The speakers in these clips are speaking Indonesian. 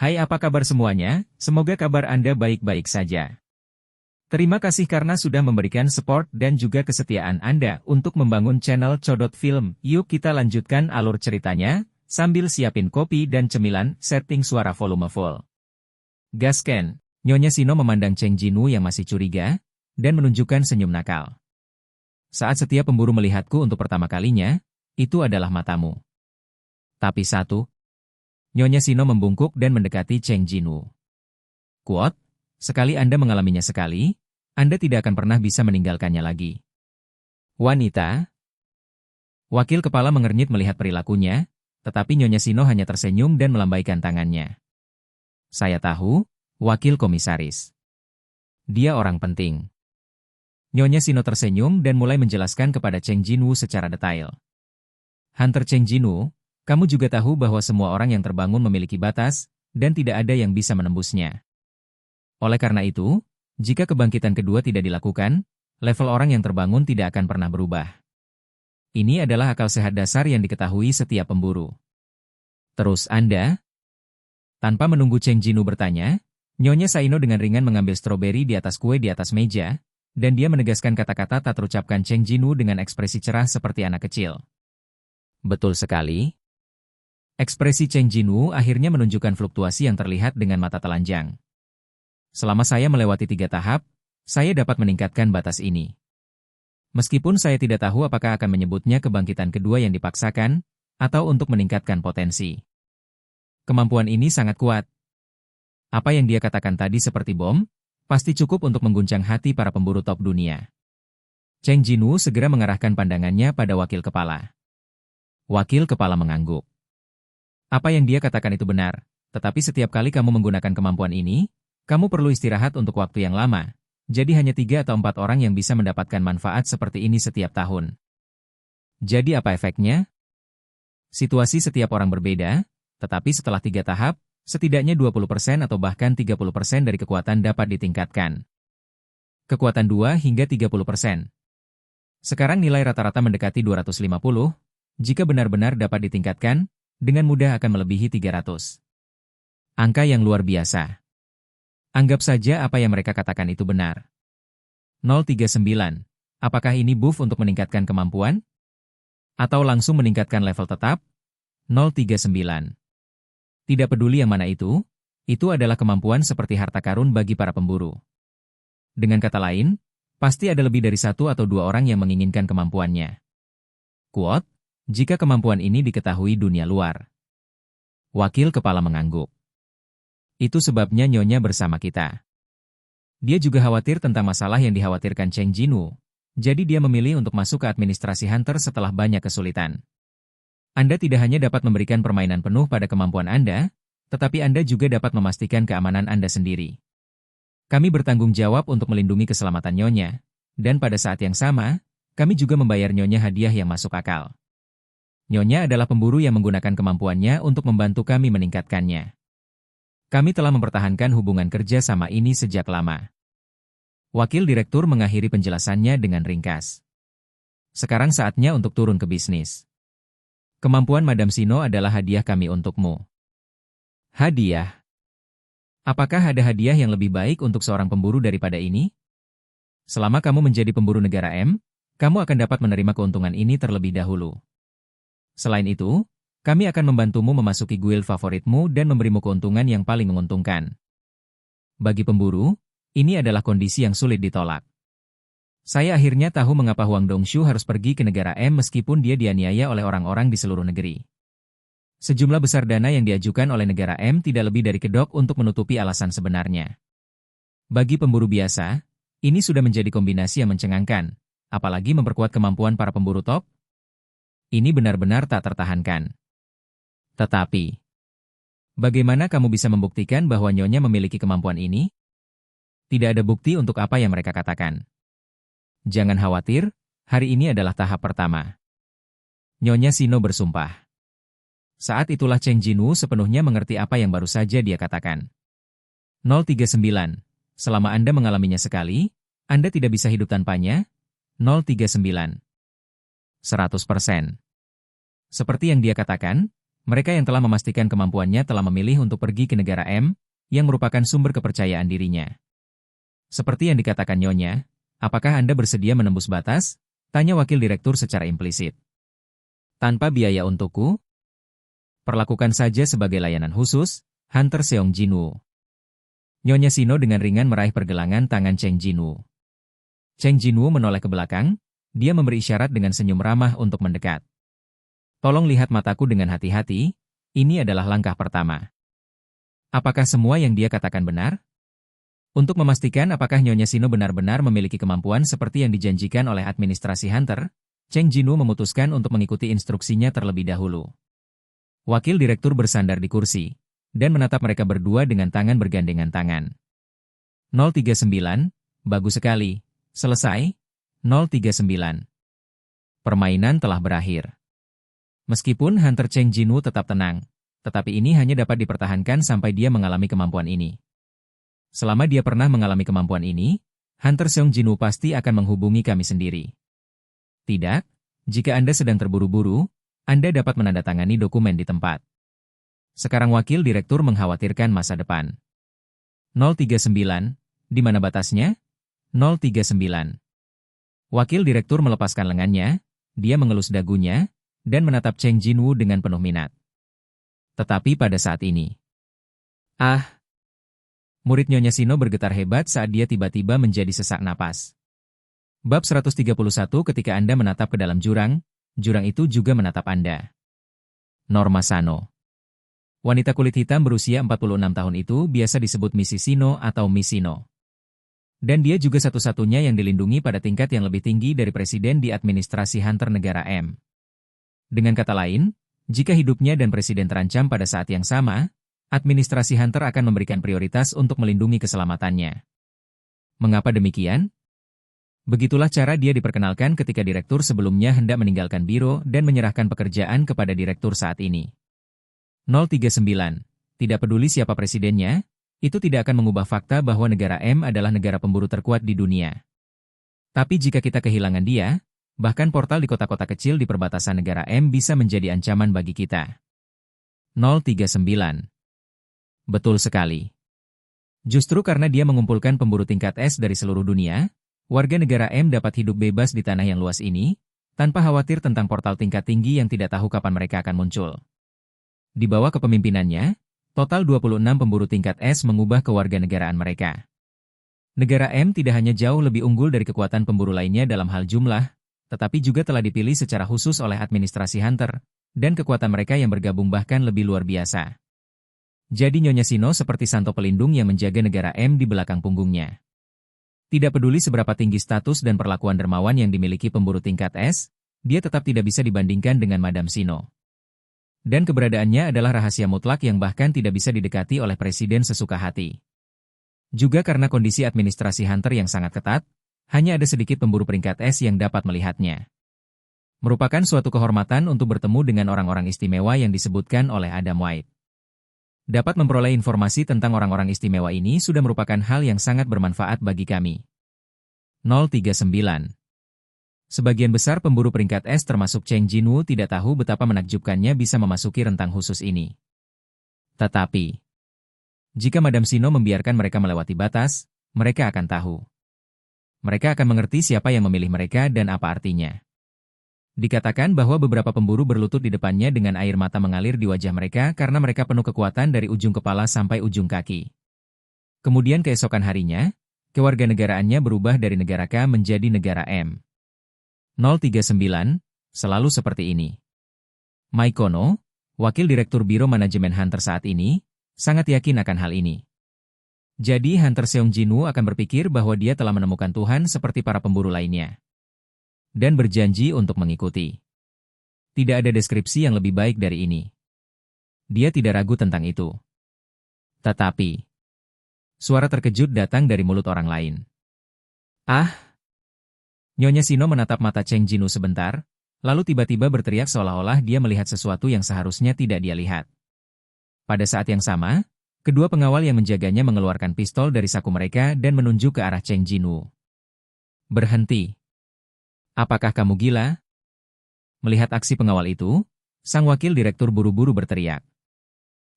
Hai, apa kabar semuanya? Semoga kabar Anda baik-baik saja. Terima kasih karena sudah memberikan support dan juga kesetiaan Anda untuk membangun channel Codot Film. Yuk kita lanjutkan alur ceritanya, sambil siapin kopi dan cemilan, setting suara volume full. Gasken, Nyonya Sino memandang Cheng Jinwoo yang masih curiga, dan menunjukkan senyum nakal. Saat setiap pemburu melihatku untuk pertama kalinya, itu adalah matamu. Tapi satu, Nyonya Sino membungkuk dan mendekati Cheng Jinwoo. Quote, sekali Anda mengalaminya sekali, Anda tidak akan pernah bisa meninggalkannya lagi. Wanita. Wakil kepala mengernyit melihat perilakunya, tetapi Nyonya Sino hanya tersenyum dan melambaikan tangannya. Saya tahu, wakil komisaris. Dia orang penting. Nyonya Sino tersenyum dan mulai menjelaskan kepada Cheng Jinwoo secara detail. Hunter Cheng Jinwoo, kamu juga tahu bahwa semua orang yang terbangun memiliki batas, dan tidak ada yang bisa menembusnya. Oleh karena itu, jika kebangkitan kedua tidak dilakukan, level orang yang terbangun tidak akan pernah berubah. Ini adalah akal sehat dasar yang diketahui setiap pemburu. Terus Anda? Tanpa menunggu Cheng Jinwoo bertanya, Nyonya Saino dengan ringan mengambil stroberi di atas kue di atas meja, dan dia menegaskan kata-kata tak terucapkan Cheng Jinwoo dengan ekspresi cerah seperti anak kecil. Betul sekali. Ekspresi Cheng Jinwoo akhirnya menunjukkan fluktuasi yang terlihat dengan mata telanjang. Selama saya melewati 3 tahap, saya dapat meningkatkan batas ini. Meskipun saya tidak tahu apakah akan menyebutnya kebangkitan kedua yang dipaksakan, atau untuk meningkatkan potensi. Kemampuan ini sangat kuat. Apa yang dia katakan tadi seperti bom, pasti cukup untuk mengguncang hati para pemburu top dunia. Cheng Jinwoo segera mengarahkan pandangannya pada wakil kepala. Wakil kepala mengangguk. Apa yang dia katakan itu benar, tetapi setiap kali kamu menggunakan kemampuan ini, kamu perlu istirahat untuk waktu yang lama, jadi hanya 3 atau 4 orang yang bisa mendapatkan manfaat seperti ini setiap tahun. Jadi apa efeknya? Situasi setiap orang berbeda, tetapi setelah 3 tahap, setidaknya 20% atau bahkan 30% dari kekuatan dapat ditingkatkan. Kekuatan 2 hingga 30%. Sekarang nilai rata-rata mendekati 250, jika benar-benar dapat ditingkatkan, dengan mudah akan melebihi 300. Angka yang luar biasa. Anggap saja apa yang mereka katakan itu benar. 039. Apakah ini buff untuk meningkatkan kemampuan? Atau langsung meningkatkan level tetap? 039. Tidak peduli yang mana itu adalah kemampuan seperti harta karun bagi para pemburu. Dengan kata lain, pasti ada lebih dari 1 atau 2 orang yang menginginkan kemampuannya. Quote, jika kemampuan ini diketahui dunia luar. Wakil kepala mengangguk. Itu sebabnya Nyonya bersama kita. Dia juga khawatir tentang masalah yang dikhawatirkan Cheng Jinwoo, jadi dia memilih untuk masuk ke administrasi Hunter setelah banyak kesulitan. Anda tidak hanya dapat memberikan permainan penuh pada kemampuan Anda, tetapi Anda juga dapat memastikan keamanan Anda sendiri. Kami bertanggung jawab untuk melindungi keselamatan Nyonya, dan pada saat yang sama, kami juga membayar Nyonya hadiah yang masuk akal. Nyonya adalah pemburu yang menggunakan kemampuannya untuk membantu kami meningkatkannya. Kami telah mempertahankan hubungan kerja sama ini sejak lama. Wakil direktur mengakhiri penjelasannya dengan ringkas. Sekarang saatnya untuk turun ke bisnis. Kemampuan Madam Sino adalah hadiah kami untukmu. Hadiah? Apakah ada hadiah yang lebih baik untuk seorang pemburu daripada ini? Selama kamu menjadi pemburu negara M, kamu akan dapat menerima keuntungan ini terlebih dahulu. Selain itu, kami akan membantumu memasuki guild favoritmu dan memberimu keuntungan yang paling menguntungkan. Bagi pemburu, ini adalah kondisi yang sulit ditolak. Saya akhirnya tahu mengapa Huang Dongshu harus pergi ke negara M meskipun dia dianiaya oleh orang-orang di seluruh negeri. Sejumlah besar dana yang diajukan oleh negara M tidak lebih dari kedok untuk menutupi alasan sebenarnya. Bagi pemburu biasa, ini sudah menjadi kombinasi yang mencengangkan, apalagi memperkuat kemampuan para pemburu top. Ini benar-benar tak tertahankan. Tetapi, bagaimana kamu bisa membuktikan bahwa Nyonya memiliki kemampuan ini? Tidak ada bukti untuk apa yang mereka katakan. Jangan khawatir, hari ini adalah tahap pertama. Nyonya Sino bersumpah. Saat itulah Cheng Jinwoo sepenuhnya mengerti apa yang baru saja dia katakan. 039. Selama Anda mengalaminya sekali, Anda tidak bisa hidup tanpanya. 039. 100%. Seperti yang dia katakan, Mereka yang telah memastikan kemampuannya telah memilih untuk pergi ke negara M, yang merupakan sumber kepercayaan dirinya. Seperti yang dikatakan Nyonya, apakah Anda bersedia menembus batas? Tanya wakil direktur secara implisit. Tanpa biaya untukku? Perlakukan saja sebagai layanan khusus, Hunter Seong Jinwoo. Nyonya Sino dengan ringan meraih pergelangan tangan Cheng Jinwoo. Cheng Jinwoo menoleh ke belakang, dia memberi isyarat dengan senyum ramah untuk mendekat. Tolong lihat mataku dengan hati-hati, ini adalah langkah pertama. Apakah semua yang dia katakan benar? Untuk memastikan apakah Nyonya Sino benar-benar memiliki kemampuan seperti yang dijanjikan oleh administrasi Hunter, Cheng Jinwoo memutuskan untuk mengikuti instruksinya terlebih dahulu. Wakil direktur bersandar di kursi, dan menatap mereka berdua dengan tangan bergandengan tangan. 039, bagus sekali, selesai, 039. Permainan telah berakhir. Meskipun Hunter Cheng Jinwoo tetap tenang, tetapi ini hanya dapat dipertahankan sampai dia mengalami kemampuan ini. Selama dia pernah mengalami kemampuan ini, Hunter Seong Jinwoo pasti akan menghubungi kami sendiri. Tidak, jika Anda sedang terburu-buru, Anda dapat menandatangani dokumen di tempat. Sekarang wakil direktur mengkhawatirkan masa depan. 039, di mana batasnya? 039. Wakil direktur melepaskan lengannya, dia mengelus dagunya, dan menatap Cheng Jinwoo dengan penuh minat. Tetapi pada saat ini, murid Nyonya Sino bergetar hebat saat dia tiba-tiba menjadi sesak napas. Bab 131 ketika Anda menatap ke dalam jurang, jurang itu juga menatap Anda. Norma Sano. Wanita kulit hitam berusia 46 tahun itu biasa disebut Mrs. Sino atau Miss Sino. Dan dia juga satu-satunya yang dilindungi pada tingkat yang lebih tinggi dari presiden di administrasi Hunter negara M. Dengan kata lain, jika hidupnya dan presiden terancam pada saat yang sama, administrasi Hunter akan memberikan prioritas untuk melindungi keselamatannya. Mengapa demikian? Begitulah cara dia diperkenalkan ketika direktur sebelumnya hendak meninggalkan biro dan menyerahkan pekerjaan kepada direktur saat ini. 039. Tidak peduli siapa presidennya, itu tidak akan mengubah fakta bahwa negara M adalah negara pemburu terkuat di dunia. Tapi jika kita kehilangan dia, bahkan portal di kota-kota kecil di perbatasan negara M bisa menjadi ancaman bagi kita. 039. Betul sekali. Justru karena dia mengumpulkan pemburu tingkat S dari seluruh dunia, warga negara M dapat hidup bebas di tanah yang luas ini, tanpa khawatir tentang portal tingkat tinggi yang tidak tahu kapan mereka akan muncul. Di bawah kepemimpinannya, total 26 pemburu tingkat S mengubah kewarganegaraan mereka. Negara M tidak hanya jauh lebih unggul dari kekuatan pemburu lainnya dalam hal jumlah, tetapi juga telah dipilih secara khusus oleh administrasi Hunter, dan kekuatan mereka yang bergabung bahkan lebih luar biasa. Jadi Nyonya Sino seperti santo pelindung yang menjaga negara M di belakang punggungnya. Tidak peduli seberapa tinggi status dan perlakuan dermawan yang dimiliki pemburu tingkat S, dia tetap tidak bisa dibandingkan dengan Madam Sino. Dan keberadaannya adalah rahasia mutlak yang bahkan tidak bisa didekati oleh presiden sesuka hati. Juga karena kondisi administrasi Hunter yang sangat ketat, hanya ada sedikit pemburu peringkat S yang dapat melihatnya. Merupakan suatu kehormatan untuk bertemu dengan orang-orang istimewa yang disebutkan oleh Adam White. Dapat memperoleh informasi tentang orang-orang istimewa ini sudah merupakan hal yang sangat bermanfaat bagi kami. 039. Sebagian besar pemburu peringkat S termasuk Cheng Jinwoo tidak tahu betapa menakjubkannya bisa memasuki rentang khusus ini. Tetapi, jika Madam Sino membiarkan mereka melewati batas, mereka akan tahu. Mereka akan mengerti siapa yang memilih mereka dan apa artinya. Dikatakan bahwa beberapa pemburu berlutut di depannya dengan air mata mengalir di wajah mereka karena mereka penuh kekuatan dari ujung kepala sampai ujung kaki. Kemudian keesokan harinya, kewarganegaraannya berubah dari negara K menjadi negara M. 039, selalu seperti ini. Mike Kono, wakil direktur Biro Manajemen Hunter saat ini, sangat yakin akan hal ini. Jadi Hunter Seong Jinwoo akan berpikir bahwa dia telah menemukan Tuhan seperti para pemburu lainnya. Dan berjanji untuk mengikuti. Tidak ada deskripsi yang lebih baik dari ini. Dia tidak ragu tentang itu. Tetapi, suara terkejut datang dari mulut orang lain. Nyonya Sino menatap mata Cheng Jinwoo sebentar, lalu tiba-tiba berteriak seolah-olah dia melihat sesuatu yang seharusnya tidak dia lihat. Pada saat yang sama, kedua pengawal yang menjaganya mengeluarkan pistol dari saku mereka dan menunjuk ke arah Cheng Jinwoo. Berhenti. Apakah kamu gila? Melihat aksi pengawal itu, Sang wakil direktur buru-buru berteriak.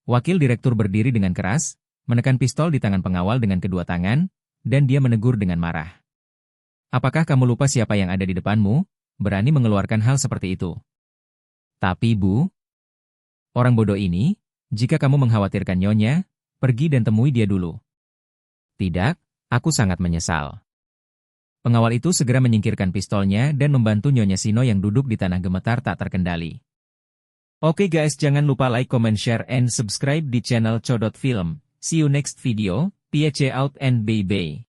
Wakil direktur berdiri dengan keras, menekan pistol di tangan pengawal dengan kedua tangan, dan dia menegur dengan marah. Apakah kamu lupa siapa yang ada di depanmu? Berani mengeluarkan hal seperti itu. Tapi Bu, orang bodoh ini, jika kamu mengkhawatirkan Nyonya, pergi dan temui dia dulu. Tidak, aku sangat menyesal. Pengawal itu segera menyingkirkan pistolnya dan membantu Nyonya Shino yang duduk di tanah gemetar tak terkendali. Oke guys, jangan lupa like, comment, share, and subscribe di channel Codot Film. See you next video, peace out and bye-bye.